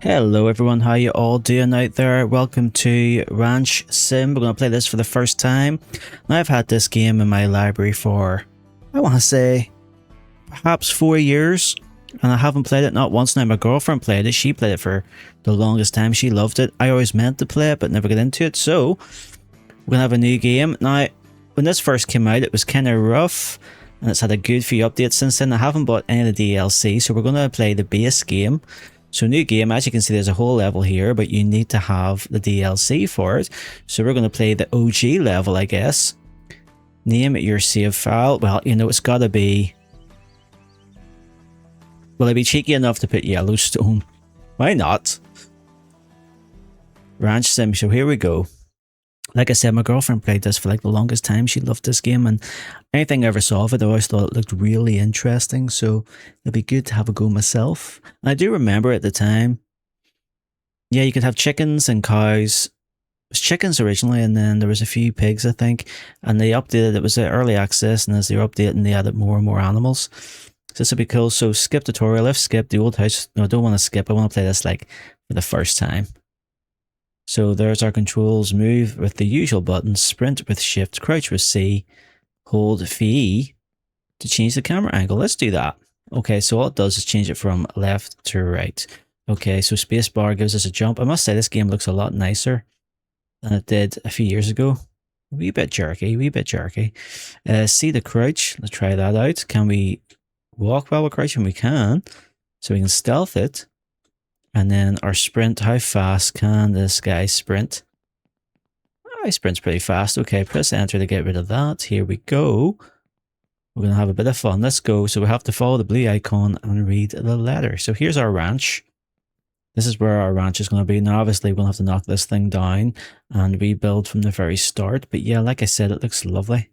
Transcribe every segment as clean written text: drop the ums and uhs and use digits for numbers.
Hello everyone, how you all doing out there? Welcome to Ranch Sim. We're going to play this for the first time. Now I've had this game in my library for, I want to say, perhaps 4 years. And I haven't played it not once now. My girlfriend played it. She played it for the longest time. She loved it. I always meant to play it but never got into it. So, we're going to have a new game. Now, when this first came out, it was kind of rough. And it's had a good few updates since then. I haven't bought any of the DLC. So we're going to play the base game. So new game, as you can see, there's a whole level here, but you need to have the DLC for it. So we're going to play the OG level, I guess. Name your save file. Well, you know, it's got to be... Will I be cheeky enough to put Yellowstone? Why not? Ranch Sim, so here we go. Like I said, my girlfriend played this for like the longest time. She loved this game, and anything I ever saw of it, I always thought it looked really interesting. So it'd be good to have a go myself. And I do remember at the time, yeah, you could have chickens and cows. It was chickens originally, and then there was a few pigs, I think. And they updated, it was early access, and as they were updating, they added more and more animals. So this would be cool. So skip tutorial, I've skipped the old house. No, I don't want to skip. I want to play this like for the first time. So there's our controls. Move with the usual buttons, sprint with shift, crouch with C, hold V to change the camera angle. Let's do that. Okay, so all it does is change it from left to right. Okay, so spacebar gives us a jump. I must say this game looks a lot nicer than it did a few years ago. A wee bit jerky, wee bit jerky. See the crouch, let's try that out. Can we walk while we're crouching? We can. So we can stealth it. And then our sprint, how fast can this guy sprint? Oh, he sprints pretty fast. Okay, press enter to get rid of that. Here we go. We're going to have a bit of fun. Let's go. So we have to follow the blue icon and read the letter. So here's our ranch. This is where our ranch is going to be. Now, obviously, we'll have to knock this thing down and rebuild from the very start. But yeah, like I said, it looks lovely.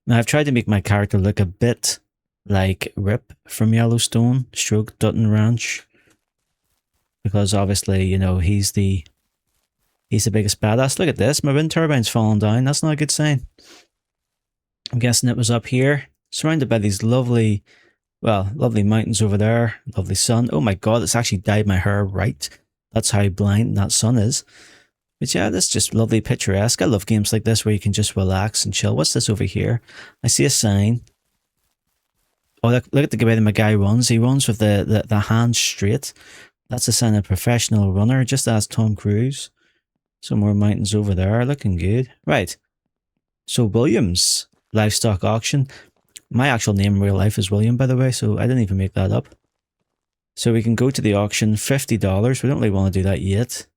Now, I've tried to make my character look a bit like Rip from Yellowstone, stroke Dutton Ranch. Because obviously, you know, he's the biggest badass. Look at this, my wind turbine's falling down. That's not a good sign. I'm guessing it was up here, surrounded by these lovely, well, lovely mountains over there. Lovely sun. Oh my god, it's actually dyed my hair right. That's how blind that sun is. But yeah, that's just lovely picturesque. I love games like this where you can just relax and chill. What's this over here? I see a sign. Oh, look at the way that my guy runs. He runs with the hands straight. That's a sign of professional runner, just as Tom Cruise. Some more mountains over there, looking good. Right. So Williams, livestock auction. My actual name in real life is William, by the way, so I didn't even make that up. So we can go to the auction, $50. We don't really want to do that yet.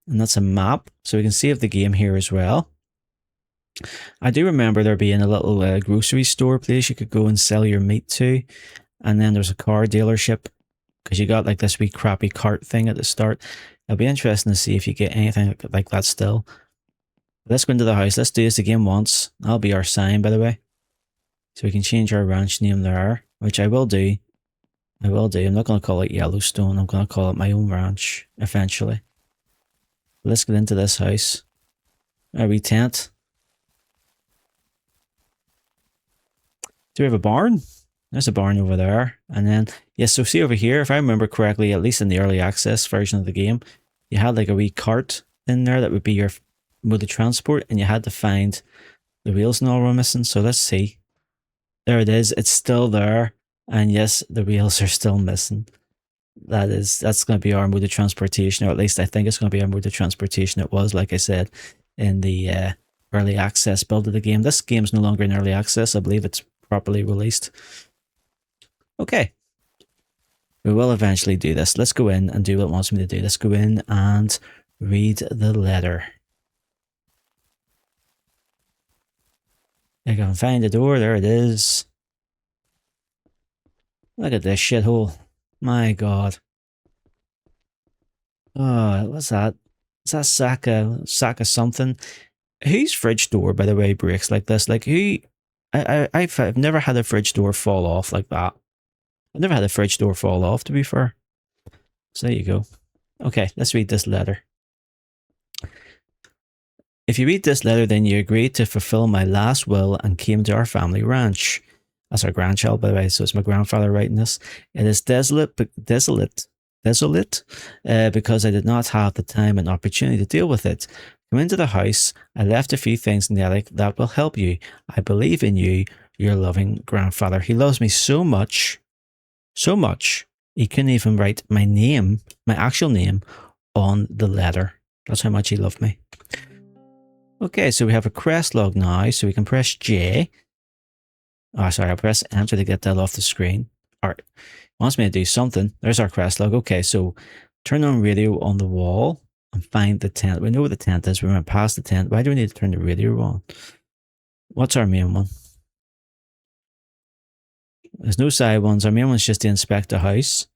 And that's a map, so we can save the game here as well. I do remember there being a little grocery store place you could go and sell your meat to. And then there's a car dealership. Because you got like this wee crappy cart thing at the start. It'll be interesting to see if you get anything like that still. Let's go into the house. Let's do this again once. That'll be our sign, by the way. So we can change our ranch name there, which I will do. I will do. I'm not going to call it Yellowstone. I'm going to call it my own ranch, eventually. Let's get into this house. A wee tent. Do we have a barn? There's a barn over there. And then, yes, so see over here, if I remember correctly, at least in the early access version of the game, you had like a wee cart in there that would be your mode of transport, and you had to find the wheels and all were missing. So let's see. There it is. It's still there. And yes, the wheels are still missing. That's going to be our mode of transportation, or at least I think it's going to be our mode of transportation. It was, like I said, in the early access build of the game. This game's no longer in early access. I believe it's properly released. Okay, we will eventually do this. Let's go in and do what it wants me to do. Let's go in and read the letter. I can find the door. There it is. Look at this shithole. My god. Oh, what's that? Is that sack of something? Whose fridge door, by the way, breaks like this? Like who? I've never had a fridge door fall off like that. I've never had a fridge door fall off, to be fair. So there you go. Okay, let's read this letter. If you read this letter, then you agreed to fulfill my last will and came to our family ranch. That's our grandchild, by the way, so it's my grandfather writing this. It is desolate desolate because I did not have the time and opportunity to deal with it. Come into the house. I left a few things in the attic that will help you. I believe in you, your loving grandfather. He loves me so much, he couldn't even write my name, my actual name, on the letter. That's how much he loved me. Okay, so we have a quest log now, so we can press J. Oh, sorry, I'll press enter to get that off the screen. Alright, wants me to do something. There's our quest log. Okay, so turn on radio on the wall and find the tent. We know what the tent is. We went past the tent. Why do we need to turn the radio on? What's our main one? There's no side ones. Our main one's just to inspect the house.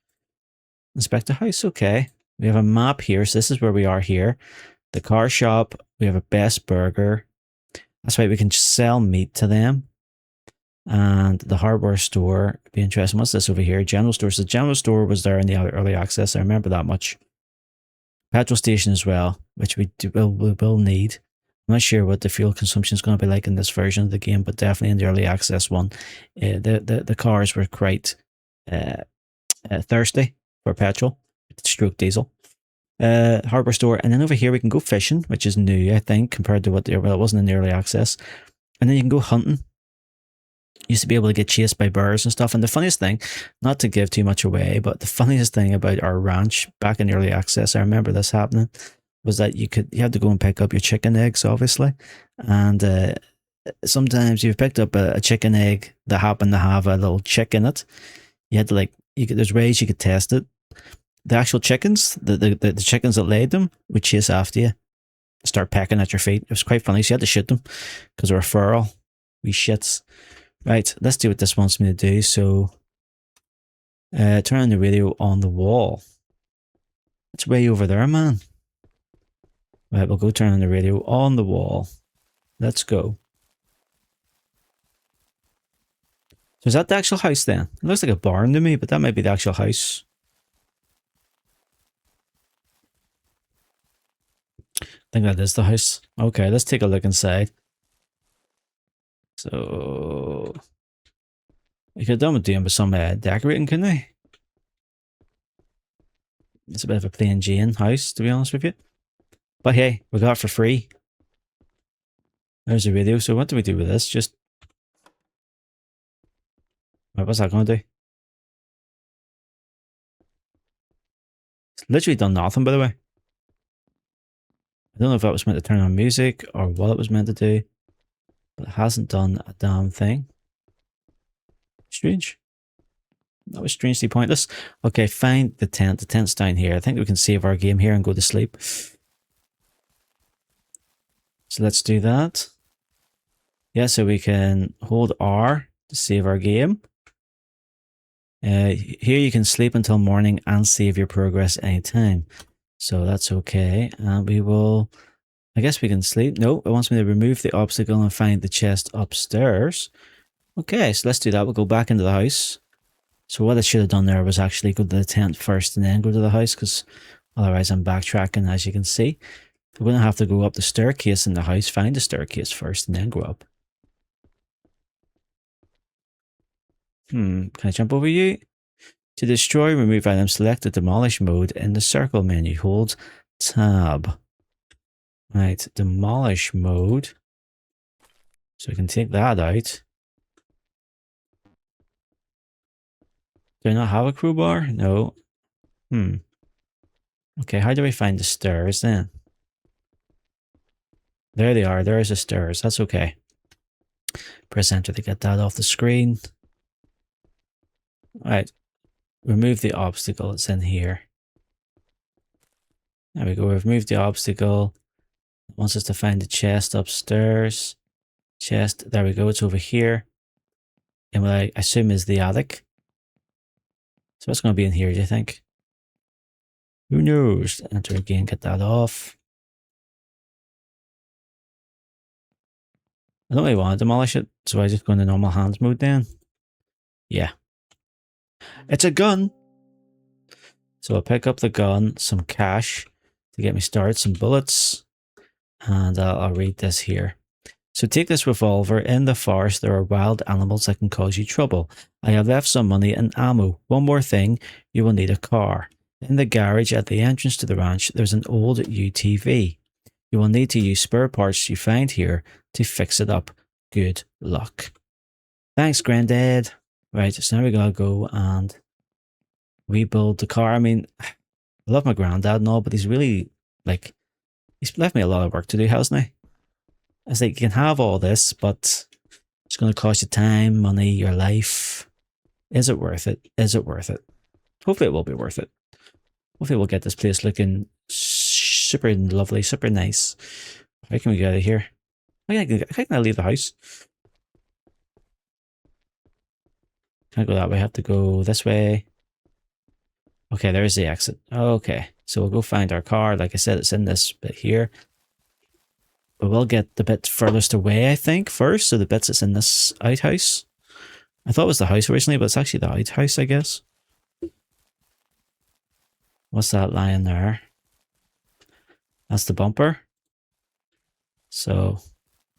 Inspect the house, okay. We have a map here, so this is where we are here. The car shop, we have a Best Burger. That's right, we can sell meat to them. And the hardware store, be interesting. What's this over here? General store. So the general store was there in the early access. I remember that much. Petrol station as well, which we will need. I'm not sure what the fuel consumption is going to be like in this version of the game, but definitely in the early access one, the cars were quite thirsty for petrol, stroke diesel. Hardware store, and then over here we can go fishing, which is new, I think, compared to what it wasn't in the early access. And then you can go hunting. Used to be able to get chased by bears and stuff. And the funniest thing, not to give too much away, but the funniest thing about our ranch back in the early access, I remember this happening, was that you had to go and pick up your chicken eggs, obviously. And sometimes you've picked up a chicken egg that happened to have a little chick in it. You had to there's ways you could test it. The actual chickens, the chickens that laid them, would chase after you, start pecking at your feet. It was quite funny. So you had to shoot them because they were feral. Wee shits. Right, let's do what this wants me to do. So, turn on the radio on the wall. It's way over there, man. Right, we'll go turn on the radio on the wall. Let's go. So is that the actual house then? It looks like a barn to me, but that might be the actual house. I think that is the house. Okay, let's take a look inside. So, you could have done with doing some decorating, couldn't I? It's a bit of a plain Jane house, to be honest with you. But hey, we got it for free. There's the radio. So what do we do with this? Just... what's that going to do? It's literally done nothing, by the way. I don't know if that was meant to turn on music or what it was meant to do. But it hasn't done a damn thing. Strange. That was strangely pointless. Okay, find the tent. The tent's down here. I think we can save our game here and go to sleep. So let's do that. Yeah, so we can hold R to save our game. Here you can sleep until morning and save your progress anytime. So that's okay. And we will... I guess we can sleep. No, it wants me to remove the obstacle and find the chest upstairs. Okay, so let's do that. We'll go back into the house. So what I should have done there was actually go to the tent first and then go to the house, because otherwise I'm backtracking, as you can see. We're going to have to go up the staircase in the house, find the staircase first and then go up. Can I jump over you? To destroy, remove item, select the demolish mode in the circle menu. Hold tab. Right, demolish mode. So we can take that out. Do I not have a crowbar? No. Okay, how do we find the stairs then? There they are. There's the stairs. That's okay. Press enter to get that off the screen. Right. Remove the obstacle. It's in here. There we go. We've moved the obstacle. It wants us to find the chest upstairs. Chest. There we go. It's over here. And what I assume is the attic. So what's going to be in here, do you think? Who knows? Enter again. Get that off. I don't really want to demolish it. So I just go into normal hands mode then. Yeah. It's a gun. So I'll pick up the gun, some cash to get me started, some bullets, and I'll read this here. So take this revolver. In the forest, there are wild animals that can cause you trouble. I have left some money and ammo. One more thing, you will need a car. In the garage at the entrance to the ranch, there's an old UTV. You will need to use spare parts you find here to fix it up. Good luck. Thanks, Granddad. Right, so now we gotta go and rebuild the car. I mean, I love my granddad and all, but he's really, like, he's left me a lot of work to do, hasn't he? It's like, you can have all this, but it's going to cost you time, money, your life. Is it worth it? Is it worth it? Hopefully it will be worth it. Hopefully we'll get this place looking super lovely, super nice. How can we get out of here? How can I leave the house? Can't go that way. I have to go this way. Okay, there's the exit. Okay, so we'll go find our car. Like I said, it's in this bit here. But we'll get the bit furthest away, I think, first. So the bits that's in this outhouse. I thought it was the house originally, but it's actually the outhouse, I guess. What's that lying there? That's the bumper. So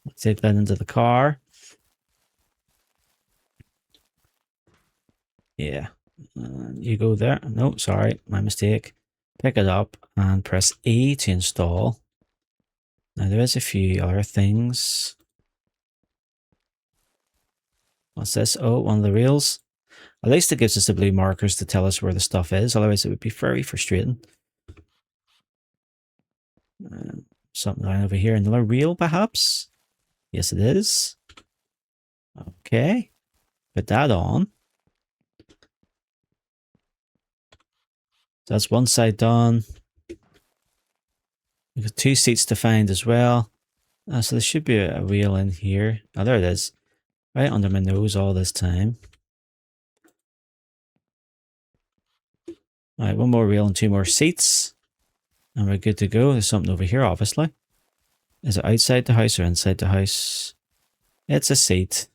let's take that into the car. Yeah. You go there. No, sorry, my mistake. Pick it up and press E to install. Now there is a few other things. What's this? Oh, one of the rails. At least it gives us the blue markers to tell us where the stuff is. Otherwise it would be very frustrating. Something lying over here. Another reel, perhaps? Yes, it is. Okay. Put that on. So that's one side done. We've got 2 seats to find as well. So there should be a wheel in here. Oh, there it is. Right under my nose all this time. Alright, one more wheel and 2 more seats. And we're good to go. There's something over here, obviously. Is it outside the house or inside the house? It's a seat.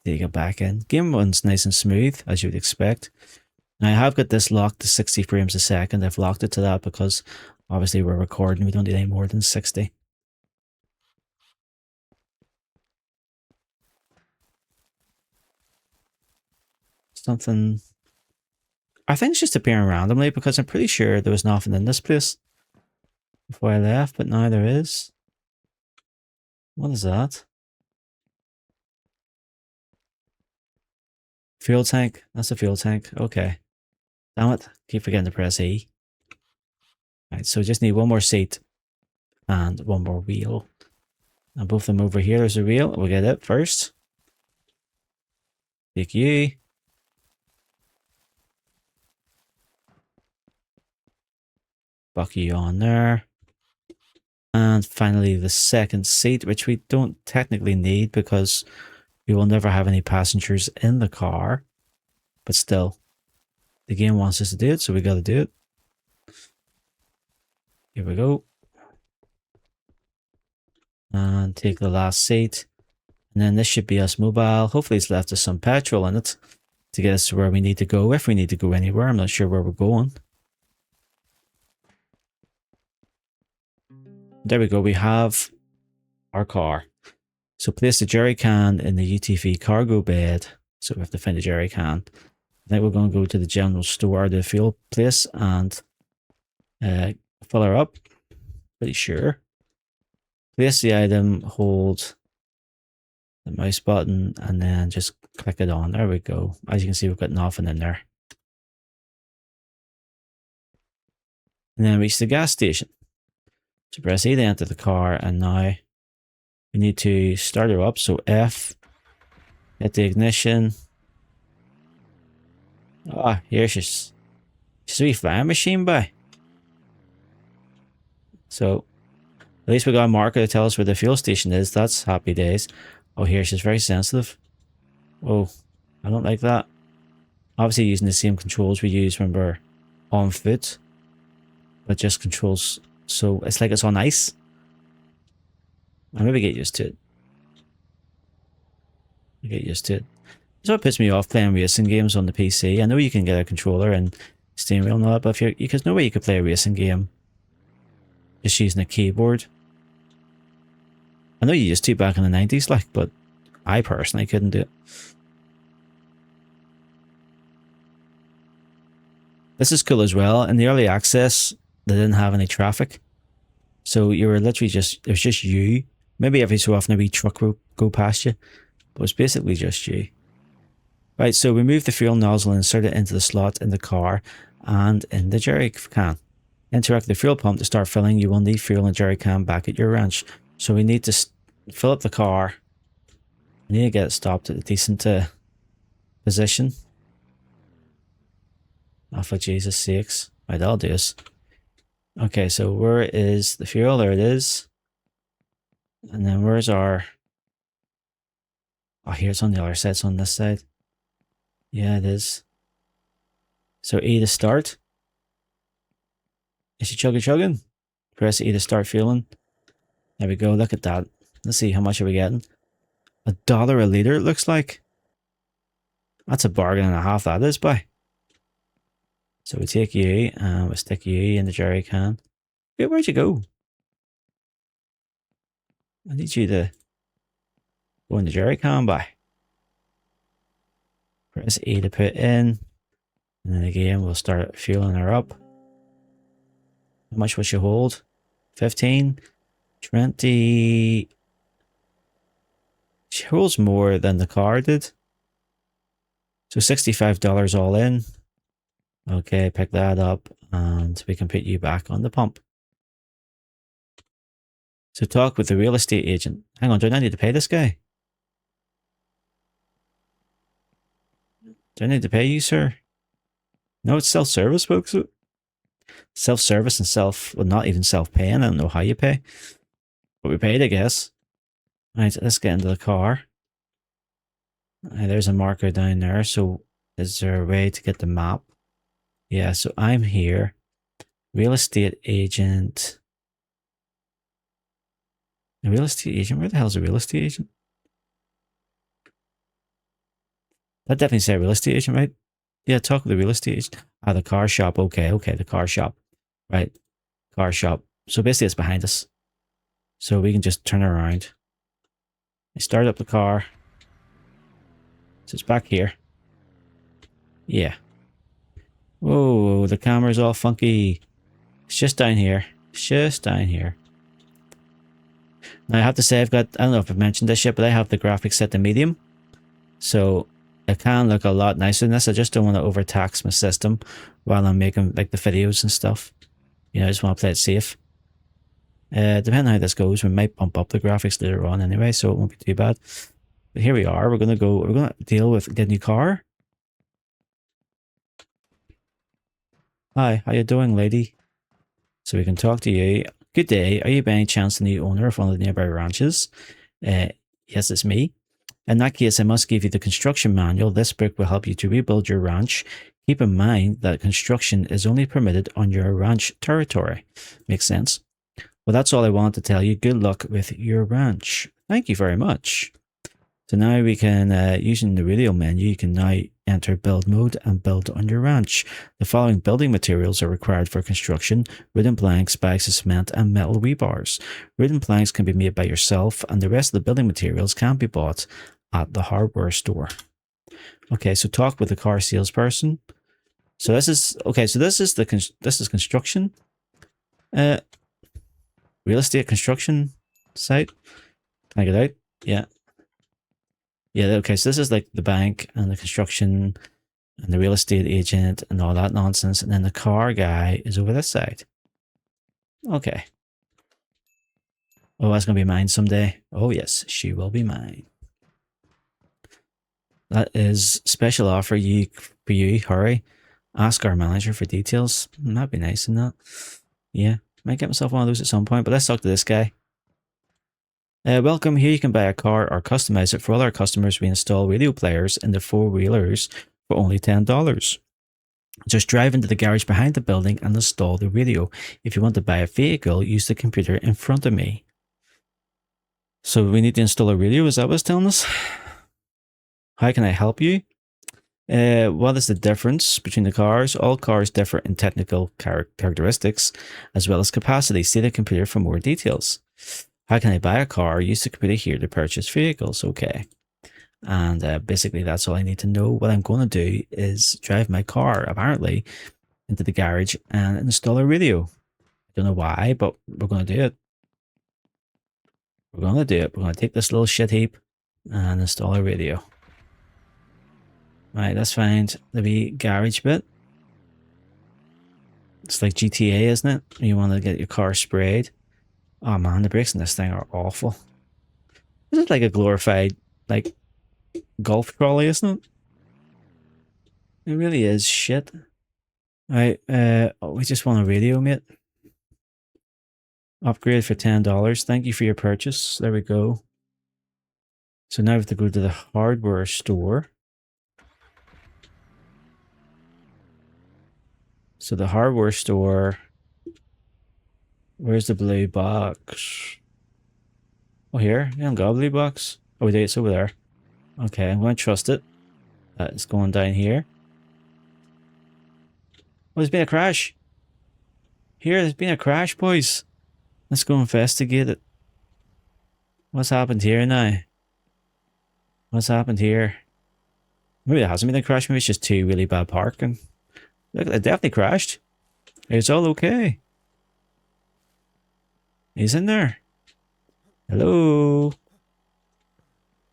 There you go, back in. Game runs nice and smooth, as you would expect. Now, I have got this locked to 60 frames a second. I've locked it to that because obviously we're recording. We don't need any more than 60. Something... I think it's just appearing randomly because I'm pretty sure there was nothing in this place before I left, but now there is. What is that? Fuel tank? That's a fuel tank. Okay. Damn it. Keep forgetting to press E. Right, so just need one more seat and one more wheel. And both of them over here, there's a wheel. We'll get it first. Take you. Buck you on there. And finally the second seat, which we don't technically need because we will never have any passengers in the car. But still, the game wants us to do it, so we got to do it. Here we go. And take the last seat. And then this should be us mobile. Hopefully it's left us some petrol in it to get us to where we need to go. If we need to go anywhere, I'm not sure where we're going. There we go, we have our car. So place the jerry can in the UTV cargo bed. So we have to find a jerry can. I think we're going to go to the general store, the fuel place, and fill her up. Pretty sure. Place the item, hold the mouse button, and then just click it on. There we go. As you can see, we've got nothing in there. And then reach the gas station. So press E to enter the car, and now we need to start her up. So F, hit the ignition. Ah, here she's a wee flying machine by. So at least we got a marker to tell us where the fuel station is. That's happy days. Oh, here she's very sensitive. Oh, I don't like that. Obviously using the same controls we use when we're on foot, but just controls. So it's like it's on ice. I'll maybe get used to it. Get used to it. That's what puts me off playing racing games on the PC. I know you can get a controller and steering wheel and all that, but if you're, because no way you could play a racing game just using a keyboard. I know you used to back in the 90s, like, but I personally couldn't do it. This is cool as well. In the early access, they didn't have any traffic. So you were literally just, it was just you. Maybe every so often a wee truck will go past you. But it's basically just you. Right, so remove the fuel nozzle and insert it into the slot in the car and in the jerry can. Interact with the fuel pump to start filling. You will need fuel and jerry can back at your ranch. So we need to fill up the car. We need to get it stopped at a decent position. Oh, for Jesus sakes. Right, that'll do us. Okay, so where is the fuel? There it is. And then where's our... Oh, here it's on the other side. It's on this side. Yeah, it is. So E to start. Is she chugging? Press E to start fueling. There we go. Look at that. Let's see, how much are we getting? $1 a litre, it looks like. That's a bargain and a half, that is, boy. So we take you and we stick you in the jerry can. Wait, where'd you go? I need you to go in the jerry can, boy. Press E to put in. And then again, we'll start fueling her up. How much will she hold? 15? 20? She holds more than the car did. So $65 all in. Okay, pick that up and we can put you back on the pump. So talk with the real estate agent. Hang on, do I need to pay this guy? Do I need to pay you, sir? No, it's self-service, folks. Self-service and well, not even self-paying. I don't know how you pay. But we paid, I guess. Right, let's get into the car. There's a marker down there. So is there a way to get the map? Yeah, so I'm here. Real estate agent. A real estate agent? Where the hell is a real estate agent? That definitely said real estate agent, right? Yeah, talk with the real estate agent. Ah, the car shop. Okay, the car shop. Right, car shop. So basically it's behind us. So we can just turn around. I start up the car. So it's back here. Yeah. Whoa, the camera's all funky. It's just down here. It's just down here. Now I have to say I don't know if I've mentioned this yet, but I have the graphics set to medium. So it can look a lot nicer than this. I just don't want to overtax my system while I'm making like the videos and stuff. You know, I just want to play it safe. Depending on how this goes, we might bump up the graphics later on anyway, so it won't be too bad. But here we are. We're gonna deal with getting a new car. Hi, how you doing, lady? So we can talk to you. Good day. Are you by any chance the new owner of one of the nearby ranches? Yes, it's me. In that case, I must give you the construction manual. This book will help you to rebuild your ranch. Keep in mind that construction is only permitted on your ranch territory. Makes sense? Well, that's all I wanted to tell you. Good luck with your ranch. Thank you very much. So now we can, using the radio menu, you can now enter build mode and build on your ranch. The following building materials are required for construction: wooden planks, bags of cement, and metal rebars. Wooden planks can be made by yourself, and the rest of the building materials can be bought at the hardware store. Okay, so talk with the car salesperson. So this is, okay, so this is construction. Real estate construction site. Can I get out? Yeah. Yeah, okay, so this is like the bank and the construction and the real estate agent and all that nonsense. And then the car guy is over this side. Okay. Oh, that's going to be mine someday. Oh, yes, she will be mine. That is special offer for you. Hurry. Ask our manager for details. That'd be nice, isn't that? Yeah, might get myself one of those at some point, but let's talk to this guy. Welcome. Here you can buy a car or customize it. For all our customers, we install radio players in the four-wheelers for only $10. Just drive into the garage behind the building and install the radio. If you want to buy a vehicle, use the computer in front of me. So we need to install a radio, is that what it's telling us? How can I help you? What is the difference between the cars? All cars differ in technical characteristics as well as capacity. See the computer for more details. How can I buy a car? Use the computer here to purchase vehicles. Okay. And basically that's all I need to know. What I'm going to do is drive my car, apparently, into the garage and install a radio. I don't know why, but we're going to do it. We're going to do it. We're going to take this little shit heap and install a radio. Right, let's find the wee garage bit. It's like GTA, isn't it? You want to get your car sprayed. Oh man, the brakes in this thing are awful. This is like a glorified, like, golf trolley, isn't it? It really is shit. Right, we just want a radio, mate. Upgrade for $10. Thank you for your purchase. There we go. So now we have to go to the hardware store. So the hardware store. Where's the blue box? Oh, here? You haven't got a blue box? Oh, wait, it's over there. Okay, I'm going to trust it. It's going down here. Oh, there's been a crash. Here, there's been a crash, boys. Let's go investigate it. What's happened here now? What's happened here? Maybe there hasn't been a crash. Maybe it's just too really bad parking. Look, it definitely crashed. It's all okay. He's in there. Hello.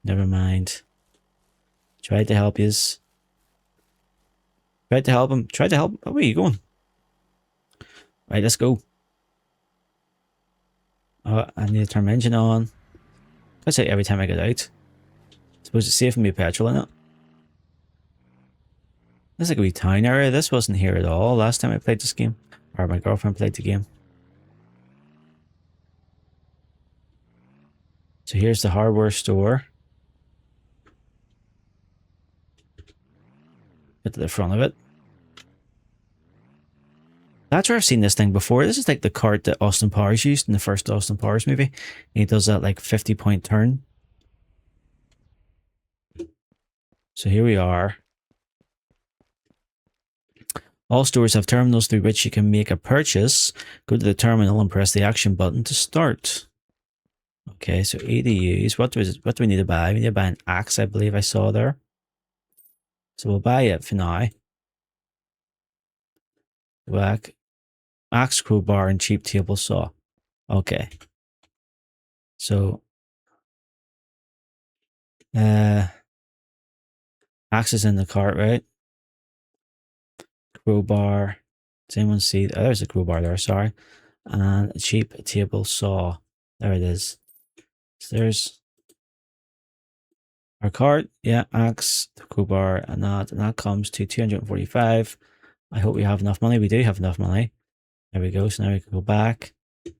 Never mind. Tried to help yous. Tried to help him. Tried to help him. Oh, where are you going? Right, let's go. Oh, I need to turn my engine on. That's it every time I get out. Suppose it's saving me petrol in it. This is like a wee town area. This wasn't here at all last time I played this game. Or my girlfriend played the game. So here's the hardware store. Get to the front of it. That's where I've seen this thing before. This is like the cart that Austin Powers used in the first Austin Powers movie. And he does that like 50-point turn. So here we are. All stores have terminals through which you can make a purchase. Go to the terminal and press the action button to start. Okay, so E to use. What do we need to buy? We need to buy an axe, I believe I saw there. So we'll buy it for now. Back. Axe, crowbar, and cheap table saw. Okay. So axe is in the cart, right? Crowbar. Does anyone see? Oh, there's a crowbar there, sorry. And a cheap table saw. There it is. So there's our cart. Yeah, axe, the crowbar, and that comes to 245. I hope we have enough money. We do have enough money. There we go. So now we can go back.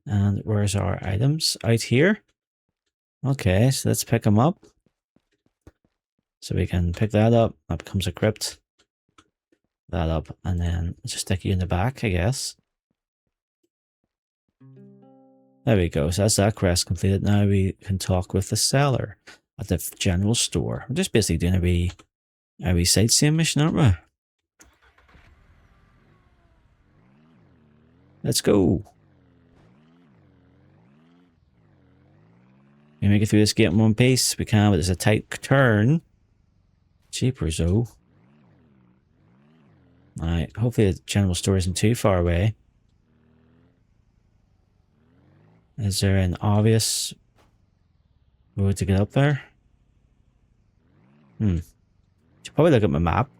And where's our items? Out here. Okay, so let's pick them up. So we can pick that up. That becomes a crypt. That up. And then just stick you in the back, I guess. There we go. So that's that quest completed. Now we can talk with the seller at the general store. We're just basically doing a wee sightseeing mission, aren't we? Let's go. We make it through this gate in one piece. We can, but there's a tight turn. Jeepers, oh. Alright, hopefully the general store isn't too far away. Is there an obvious road to get up there? Should probably look at my map.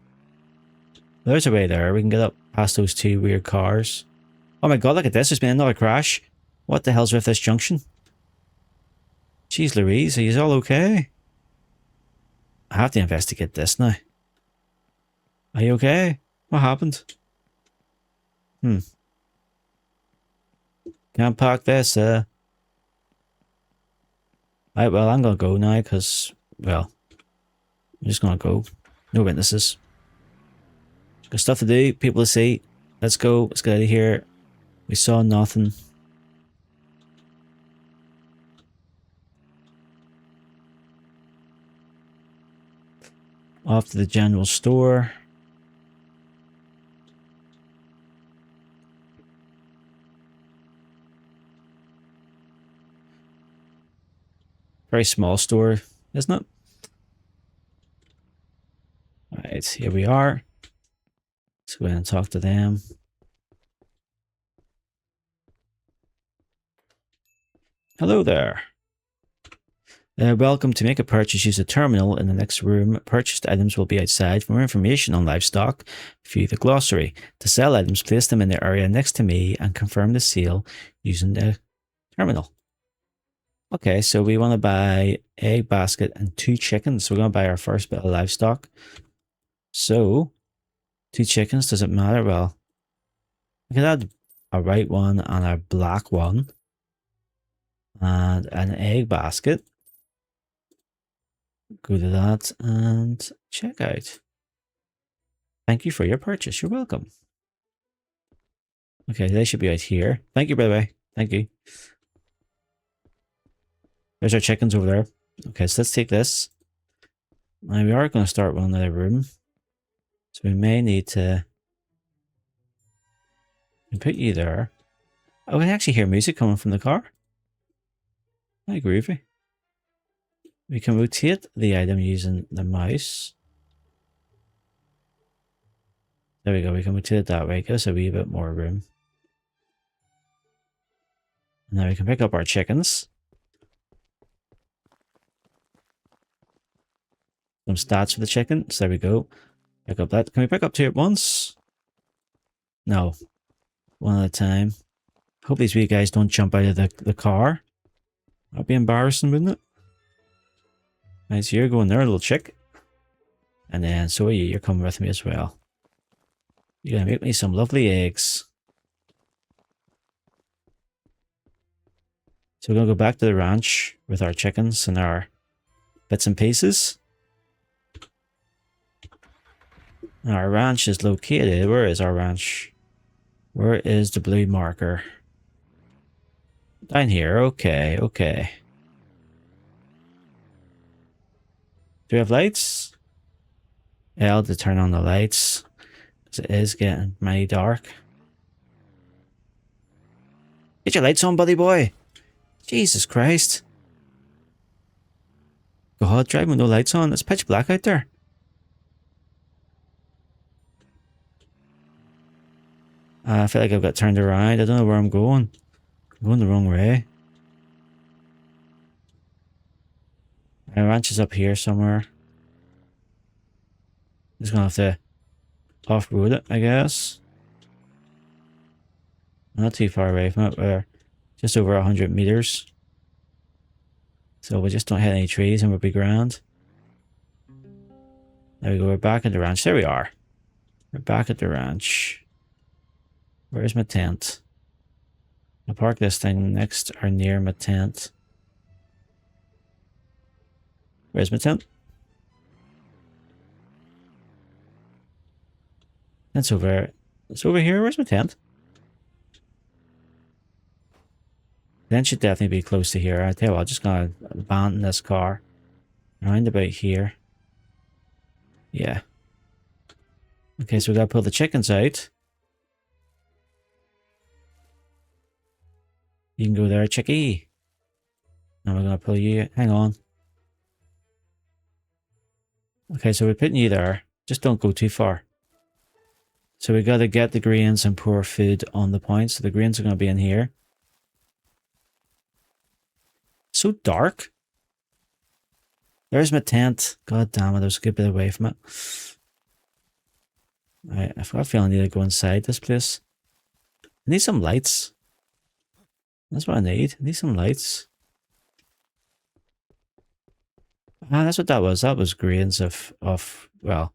There's a way there. We can get up past those two weird cars. Oh my god, look at this. There's been another crash. What the hell's with this junction? Jeez Louise, are you all okay? I have to investigate this now. Are you okay? What happened? Can't park this, Right, well, I'm gonna go now, because, well, I'm just gonna go. No witnesses. Got stuff to do, people to see. Let's go, let's get out of here. We saw nothing. Off to the general store. Very small store, isn't it? Alright, here we are. Let's go ahead and talk to them. Hello there. Welcome. To make a purchase, use a terminal in the next room. Purchased items will be outside. For more information on livestock, view the glossary. To sell items, place them in the area next to me and confirm the sale using the terminal. Okay, so we want to buy egg basket and 2 chickens. So we're going to buy our first bit of livestock. So, 2 chickens, does it matter? Well, we could add a white one and a black one. And an egg basket. Go to that and check out. Thank you for your purchase. You're welcome. Okay, they should be out here. Thank you, by the way. Thank you. There's our chickens over there. Okay, so let's take this. Now we are going to start with another room. So we may need to put you there. Oh, I can actually hear music coming from the car. Hi, groovy. We can rotate the item using the mouse. There we go, we can rotate it that way. Give us a wee bit more room. Now we can pick up our chickens. Some stats for the chickens. There we go. Pick up that. Can we pick up 2 at once? No. One at a time. Hope these wee guys don't jump out of the car. That'd be embarrassing, wouldn't it? Right, so you're going there, little chick. And then, so are you. You're coming with me as well. You're going to make me some lovely eggs. So we're going to go back to the ranch with our chickens and our bits and pieces. Our ranch is located. Where is our ranch? Where is the blue marker? Down here. Okay, okay. Do we have lights? L to turn on the lights. Because it is getting mighty dark. Get your lights on, buddy boy. Jesus Christ. God, driving with no lights on. It's pitch black out there. I feel like I've got turned around. I don't know where I'm going. I'm going the wrong way. My ranch is up here somewhere. Just gonna have to off-road it, I guess. Not too far away from it. We're just over 100 meters. So we just don't hit any trees and we'll be grand. There we go. We're back at the ranch. There we are. We're back at the ranch. Where's my tent? I'll park this thing next or near my tent. Where's my tent? It's over. It's over here. Where's my tent? Tent should definitely be close to here. I tell you what, I'm just gonna abandon this car. Around about here. Yeah. Okay, so we gotta pull the chickens out. You can go there, chickie. Now we're gonna pull you. Hang on. Okay, so we're putting you there. Just don't go too far. So we gotta get the grains and pour food on the point. So the grains are gonna be in here. So dark. There's my tent. God damn it, there's a good bit away from it. Alright, I've got a feeling I need to go inside this place. I need some lights. That's what I need. I need some lights. Ah, that's what that was. That was grains of well,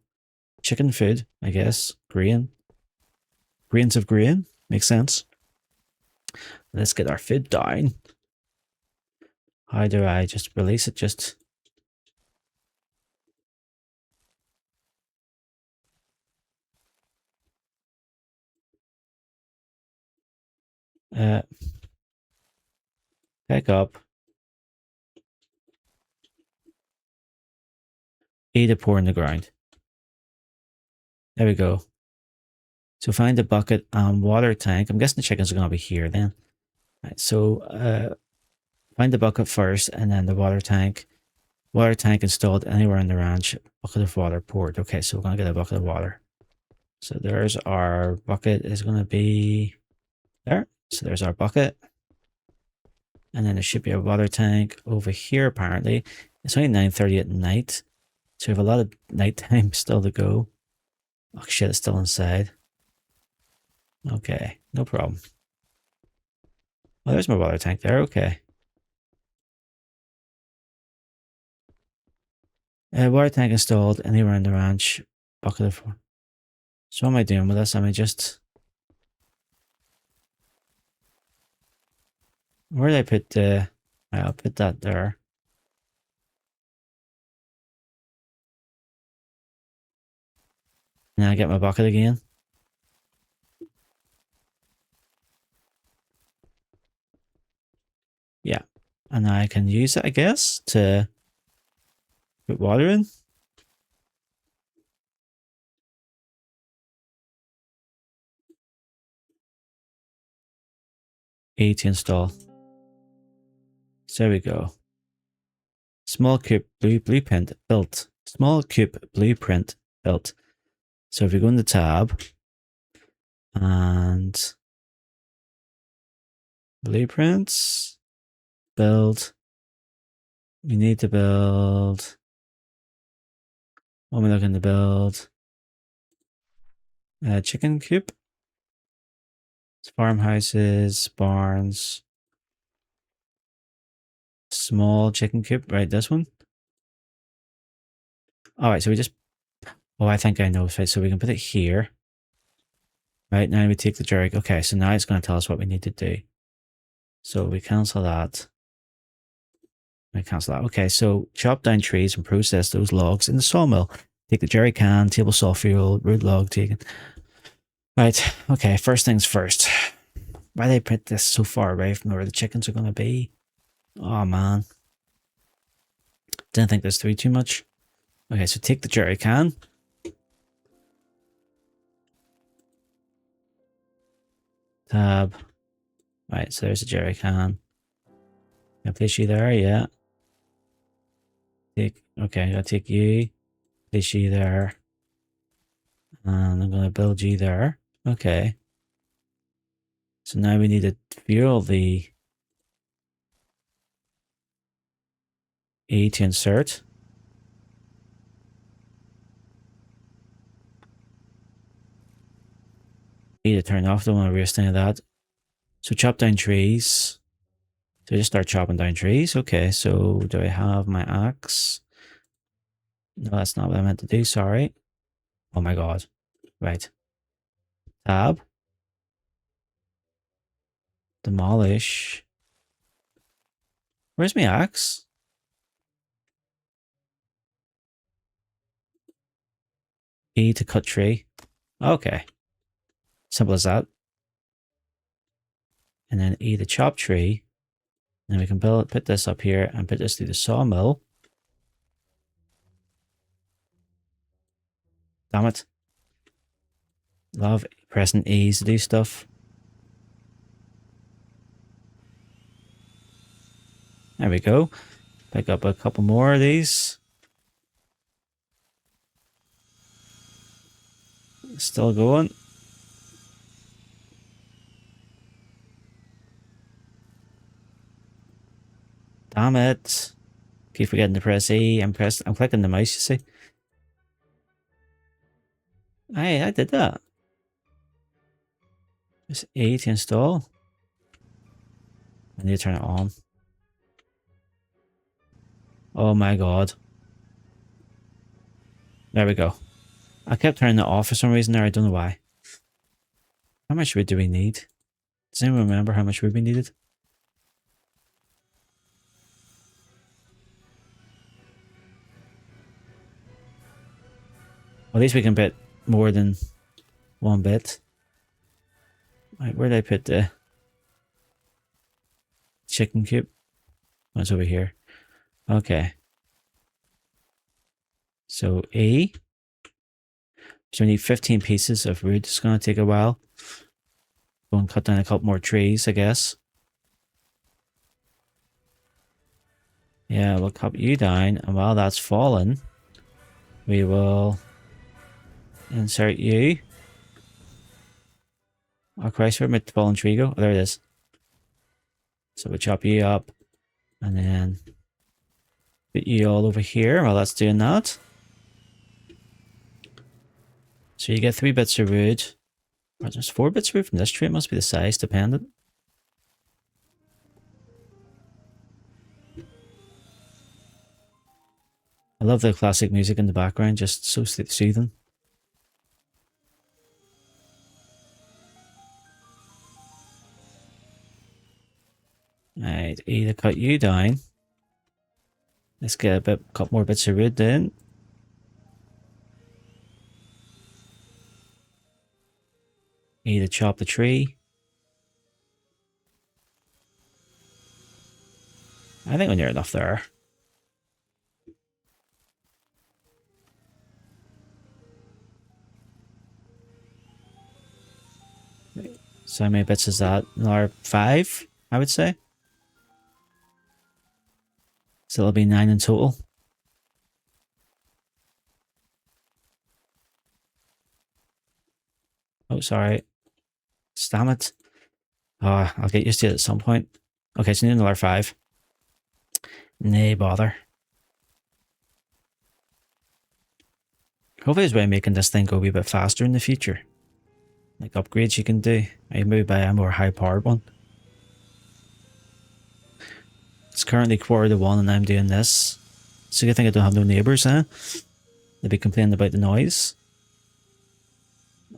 chicken food, I guess. Grain. Grains of grain. Makes sense. Let's get our food down. How do I just release it? Just... pick up. A to pour in the ground. There we go. So find the bucket and water tank. I'm guessing the chickens are going to be here then. Right, so find the bucket first and then the water tank. Water tank installed anywhere in the ranch. Bucket of water poured. Okay, so we're going to get a bucket of water. So there's our bucket is going to be there. So there's our bucket. And then there should be a water tank over here, apparently. It's only 9:30 at night. So we have a lot of nighttime still to go. Oh shit, it's still inside. Okay, no problem. Oh, there's my water tank there, okay. Water tank installed anywhere in the ranch. Bucket of... So what am I doing with this? Am I just... Where did I put the... I'll put that there. And then I get my bucket again. Yeah. And I can use it, I guess, to put water in. A to install. So there we go. Small cube blueprint built. Small cube blueprint built. So if we go in the tab and blueprints, build. We need to build. What am I looking to build? Chicken coop. Farmhouses, barns. Small chicken coop, right? This one. All right, so we just. Oh, I think I know. Right, so we can put it here. Right now we take the jerk. Okay, so now it's going to tell us what we need to do. So we cancel that. We cancel that. Okay, so chop down trees and process those logs in the sawmill. Take the jerry can, table saw fuel, wood log taken. Right, okay, first things first. Why did they put this so far away from where the chickens are going to be? Oh, man. Didn't think this through too much. Okay, so take the jerry can. Tab. Right, so there's a jerry can. Can I place you there? Yeah. Okay, I'm gonna take you. Place you there. And I'm gonna build you there. Okay. So now we need to fuel the E to insert. E to turn off, don't want to waste any of that. So chop down trees. So just start chopping down trees. Okay, so do I have my axe? No, that's not what I meant to do, sorry. Oh my god. Right. Tab. Demolish. Where's my axe? E to cut tree. Okay. Simple as that. And then E to chop tree. And we can put this up here and put this through the sawmill. Damn it. Love pressing E's to do stuff. There we go. Pick up a couple more of these. Still going. Damn it. Keep forgetting to press E. I'm clicking the mouse, you see. Hey, I did that. It's A to install. I need to turn it on. Oh my god. There we go. I kept turning it off for some reason there. I don't know why. How much wood do we need? Does anyone remember how much wood we needed? At least we can bit more than one bit. Right, where did I put the chicken coop? Oh, it's over here. Okay. So A. So we need 15 pieces of wood. It's going to take a while. Go and cut down a couple more trees, I guess. Yeah, we'll cut you down. And while that's fallen, we will insert you. Oh Christ, where'd my fallen tree go? Oh, there it is. So we chop you up. And then put you all over here while that's doing that. So you get 3 bits of wood. Or there's 4 bits of wood from this tree. It must be the size dependent. I love the classic music in the background, just so soothing. Right, either cut you down. Let's get a couple more bits of wood in. Either chop the tree. I think we're near enough there. So how many bits is that? Another 5, I would say. So it'll be 9 in total. Oh, sorry. Damn it. Oh, I'll get used to it at some point. Okay, so need another 5. Nay bother. Hopefully there's a way of making this thing go a wee bit faster in the future. Like upgrades you can do. Maybe buy a more high powered one. It's currently 1:15 and I'm doing this. So you think I don't have no neighbours, huh? They'll be complaining about the noise.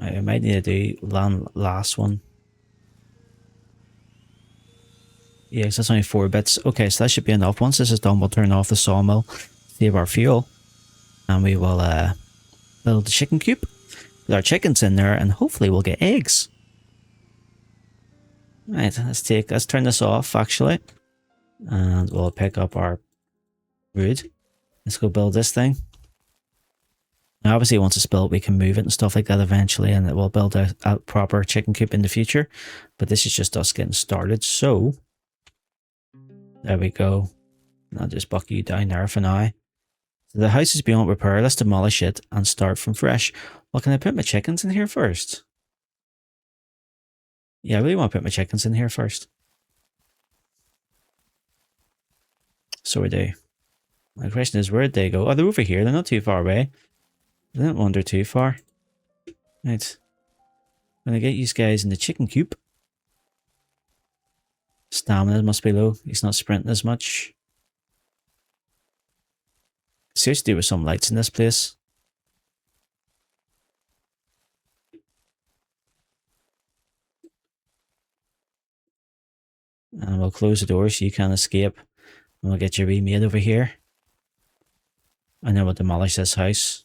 I might need to do last one. Yeah, so that's only 4 bits. Okay, so that should be enough. Once this is done, we'll turn off the sawmill, save our fuel, and we will build the chicken coop with our chickens in there, and hopefully we'll get eggs. Right, let's turn this off actually, and we'll pick up our wood. Let's go build this thing. Now, obviously, once it's built, we can move it and stuff like that eventually, and it will build a proper chicken coop in the future. But this is just us getting started. So there we go. I'll just buck you down there for now. So the house is beyond repair. Let's demolish it and start from fresh. Well, can I put my chickens in here first? Yeah, I really want to put my chickens in here first. So we do. My question is, where'd they go? Oh, they're over here. They're not too far away. I didn't wander too far. Right. I'm gonna get these guys in the chicken coop. Stamina must be low. He's not sprinting as much. Seriously, do with some lights in this place. And we'll close the door so you can't escape. And we'll get your wee maid over here. And then we'll demolish this house.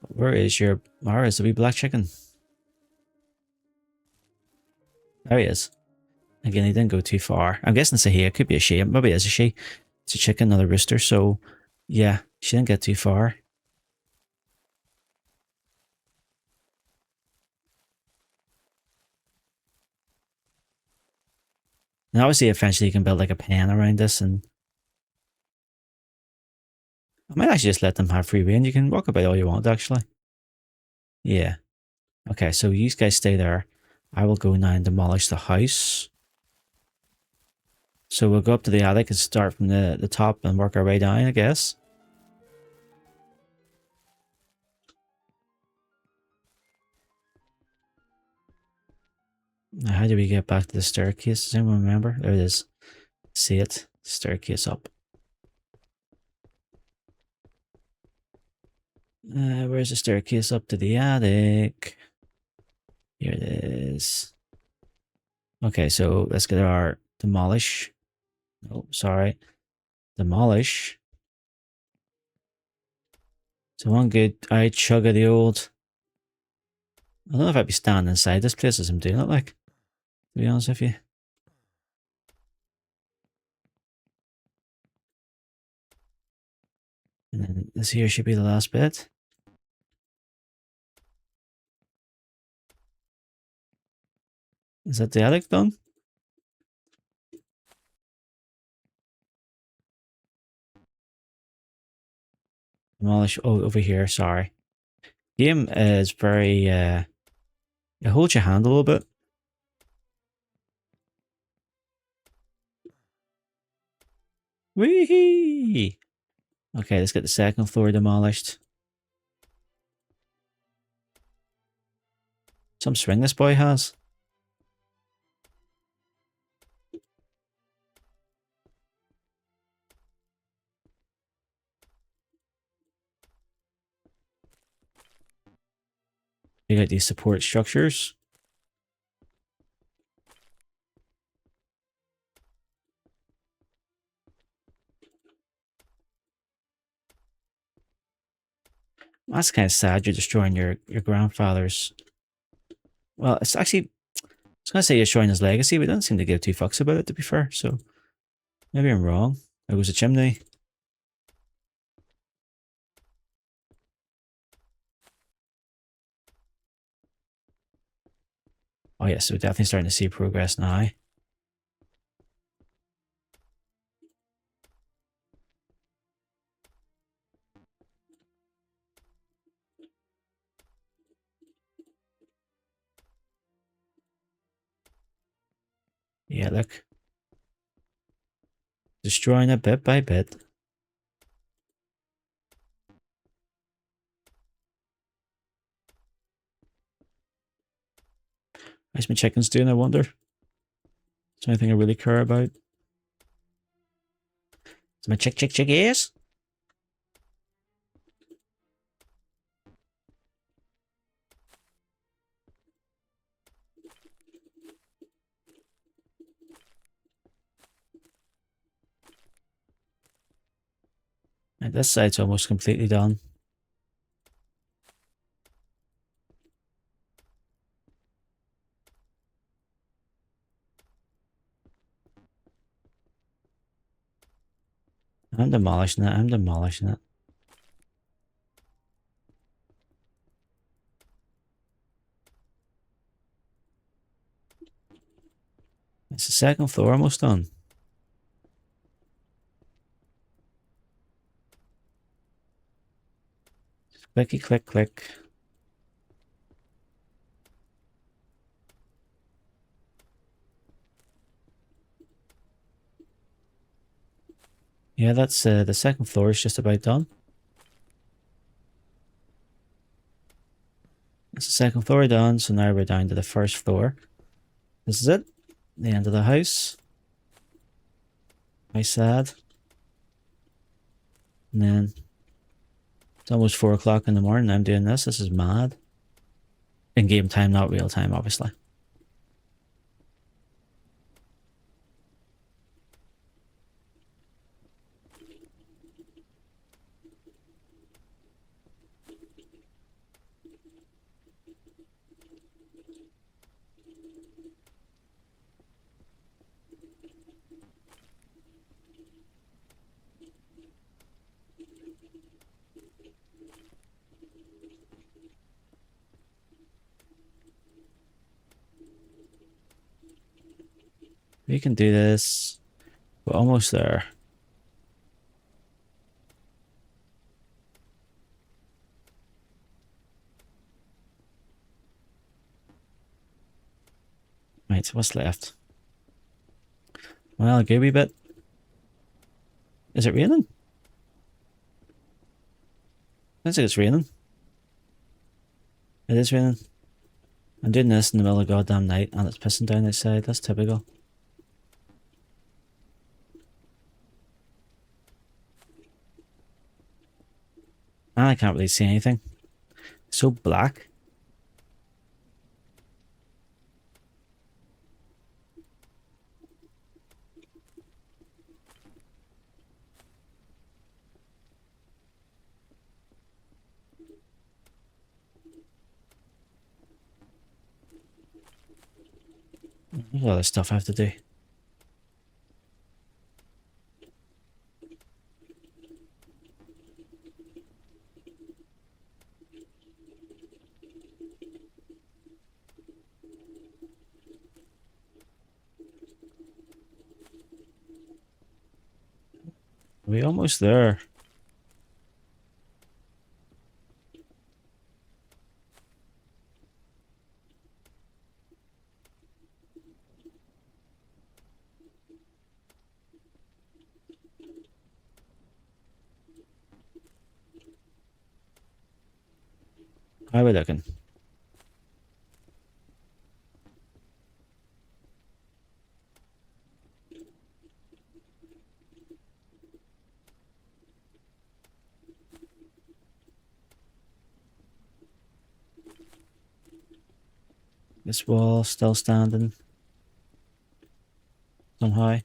Where is the wee black chicken? There he is. Again, he didn't go too far. I'm guessing it's a he. It could be a she. Maybe it is a she. It's a chicken, not a rooster. So, yeah, she didn't get too far. And obviously, eventually you can build like a pen around this, and I might actually just let them have free reign. You can walk about all you want, actually. Yeah. Okay, so you guys stay there. I will go now and demolish the house. So we'll go up to the attic and start from the top and work our way down, I guess. Now, how do we get back to the staircase? Does anyone remember? There it is. See it? Staircase up. Where's the staircase up to the attic? Here it is. Okay, so let's get our demolish. Oh, sorry. Demolish. So one good I chug of the old. I don't know if I'd be standing inside this place as I'm doing it, like, to be honest with you. And then this here should be the last bit. Is that the attic done? Demolish. Oh, over here. Sorry. Game is very. It holds your hand a little bit. Wee! Okay, let's get the second floor demolished. Some swing this boy has. You got these support structures. That's kind of sad you're destroying your grandfather's... Well, it's actually... I was going to say you're destroying his legacy, but it doesn't seem to give two fucks about it, to be fair, so... Maybe I'm wrong. There goes a chimney. Oh yes, so we're definitely starting to see progress now. Yeah, look. Destroying it bit by bit. How's my chickens doing, I wonder? Is there anything I really care about? Is my chick ears? And this side's almost completely done. I'm demolishing it, I'm demolishing it. It's the second floor almost done. Clicky click click. Yeah, that's the second floor is just about done. That's the second floor done, so now we're down to the first floor. This is it. The end of the house. Nice sad. And then it's almost 4 o'clock in the morning. I'm doing this. This is mad. In game time, not real time, obviously. We can do this. We're almost there. Right, so what's left? Well, a good wee bit. Is it raining? Sounds like it's raining. It is raining. I'm doing this in the middle of goddamn night and it's pissing down outside. That's typical. And I can't really see anything. It's so black. There's a lot of stuff I have to do. We're almost there. How are we looking? This wall still standing somehow.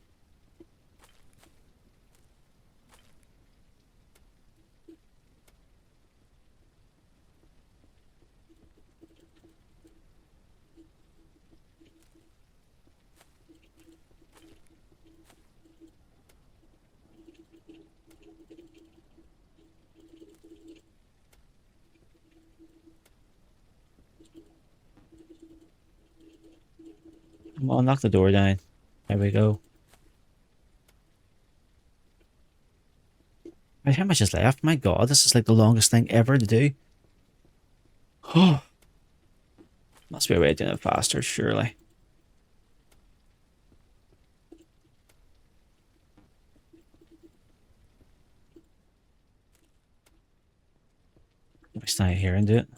Come on, knock the door down. There we go. Right, how much is left? My god, this is like the longest thing ever to do. Oh, must be a way of doing it faster, surely. Let me stand here and do it.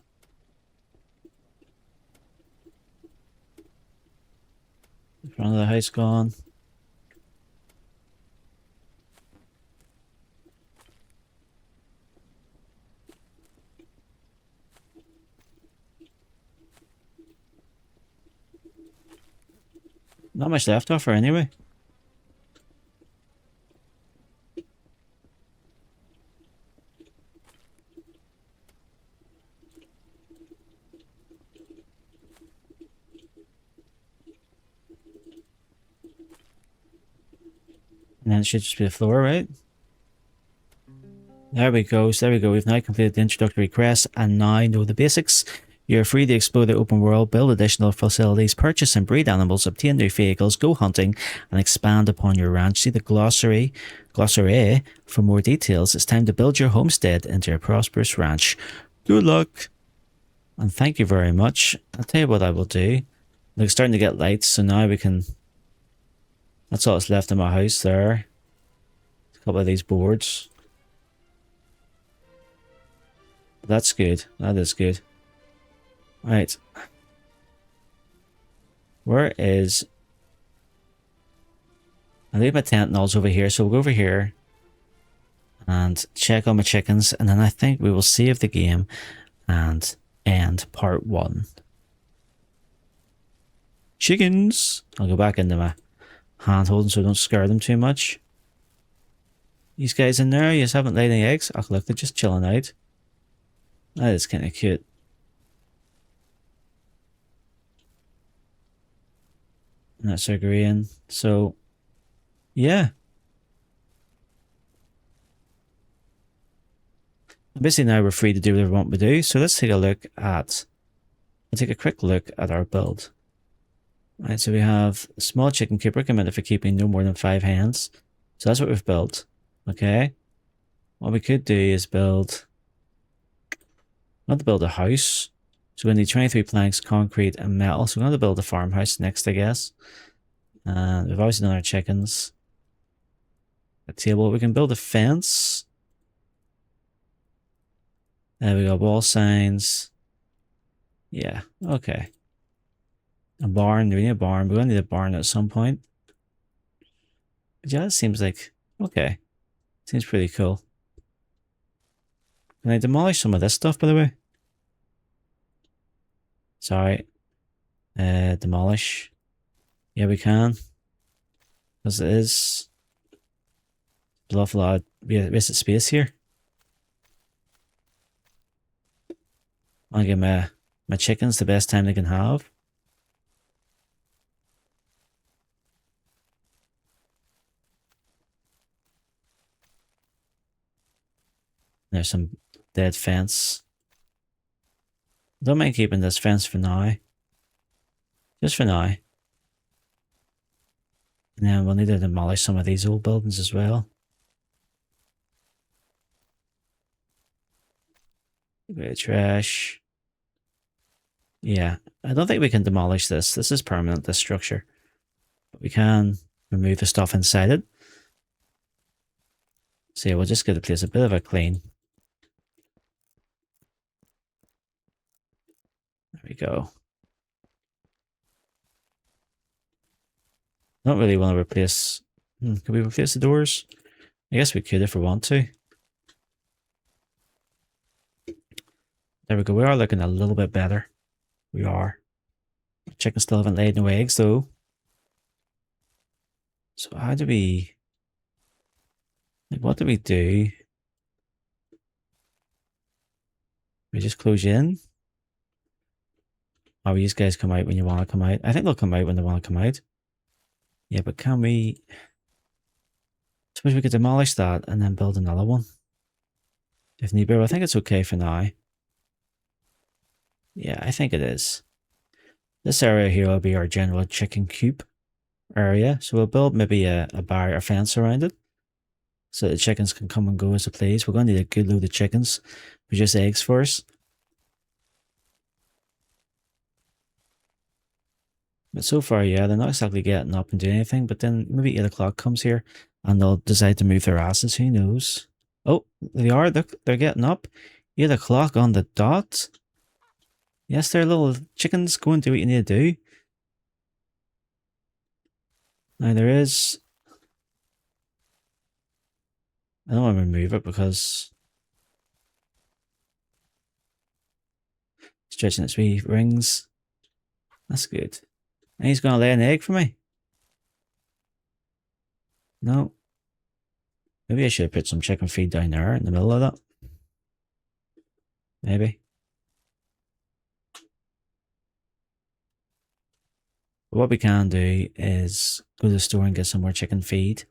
The front of the house gone. Not much left of her anyway. And then it should just be the floor, right? There we go. So there we go. We've now completed the introductory quest and now know the basics. You're free to explore the open world, build additional facilities, purchase and breed animals, obtain new vehicles, go hunting, and expand upon your ranch. See the glossary for more details. It's time to build your homestead into a prosperous ranch. Good luck. And thank you very much. I'll tell you what I will do. It's starting to get light, so now we can... That's all that's left in my house there. A couple of these boards. That's good. That is good. Right. Where is... I leave my tent nulls over here, so we'll go over here and check on my chickens, and then I think we will save the game and end part 1. Chickens! I'll go back into my hand holding so I don't scare them too much. These guys in there, you just haven't laid any eggs? Oh look, they're just chilling out. That is kind of cute. And that's agreeing. So, yeah. Basically now we're free to do whatever we want to do. So let's take a look at... We'll take a quick look at our build. Right, so we have a small chicken coop recommended for keeping no more than 5 hens. So that's what we've built. Okay. What we could do is build... Not to build a house. So we need 23 planks, concrete, and metal. So we're going to build a farmhouse next, I guess. And we've obviously done our chickens. A table. We can build a fence. There we go. Wall signs. Yeah. Okay. A barn. Do we need a barn? We're going to need a barn at some point. But yeah, it seems like... Okay. Seems pretty cool. Can I demolish some of this stuff, by the way? Sorry. Demolish. Yeah, we can. Because it is... There's an awful lot of wasted space here. I'll give my chickens the best time they can have. There's some dead fence. Don't mind keeping this fence for now. Just for now. And then we'll need to demolish some of these old buildings as well. A bit of trash. Yeah, I don't think we can demolish this. This is permanent, this structure. But we can remove the stuff inside it. So yeah, we'll just give the place a bit of a clean. we go. Not really want to replace... can we replace the doors? I guess we could if we want to. There we go. We are looking a little bit better. We are. Chickens still haven't laid no eggs though. So how do we... like, what do we do? We just close you in? Oh, these guys come out when you want to come out. I think they'll come out when they want to come out. Yeah, but can we... suppose we could demolish that and then build another one. If need be, I think it's okay for now. Yeah, I think it is. This area here will be our general chicken coop area. So we'll build maybe a barrier fence around it, so the chickens can come and go as they please. We're going to need a good load of chickens. Produce eggs first. But so far, yeah, they're not exactly getting up and doing anything. But then maybe 8 o'clock comes here and they'll decide to move their asses. Who knows? Oh, they are. They're getting up. 8 o'clock on the dot. Yes, they're little chickens. Go and do what you need to do. Now there is... I don't want to remove it because... stretching its wee rings. That's good. And he's going to lay an egg for me. No. Maybe I should have put some chicken feed down there in the middle of that. Maybe. But what we can do is go to the store and get some more chicken feed.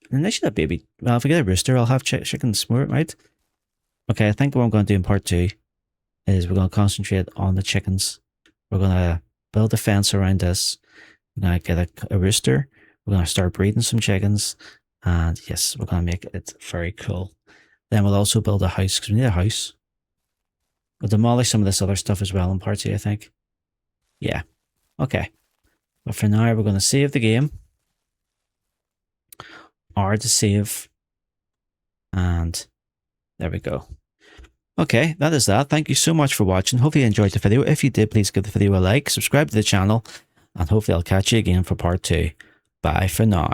And they should have baby... well, if I get a rooster, I'll have chickens more, right? Okay, I think what I'm going to do in part 2 is we're going to concentrate on the chickens. We're going to build a fence around this. We're going to get a rooster. We're going to start breeding some chickens. And yes, we're going to make it very cool. Then we'll also build a house, because we need a house. We'll demolish some of this other stuff as well in part 2, I think. Yeah. Okay. But for now, we're going to save the game. R to save. And there we go. Okay, that is that. Thank you so much for watching. Hopefully you enjoyed the video. If you did, please give the video a like, subscribe to the channel, and hopefully I'll catch you again for part 2. Bye for now.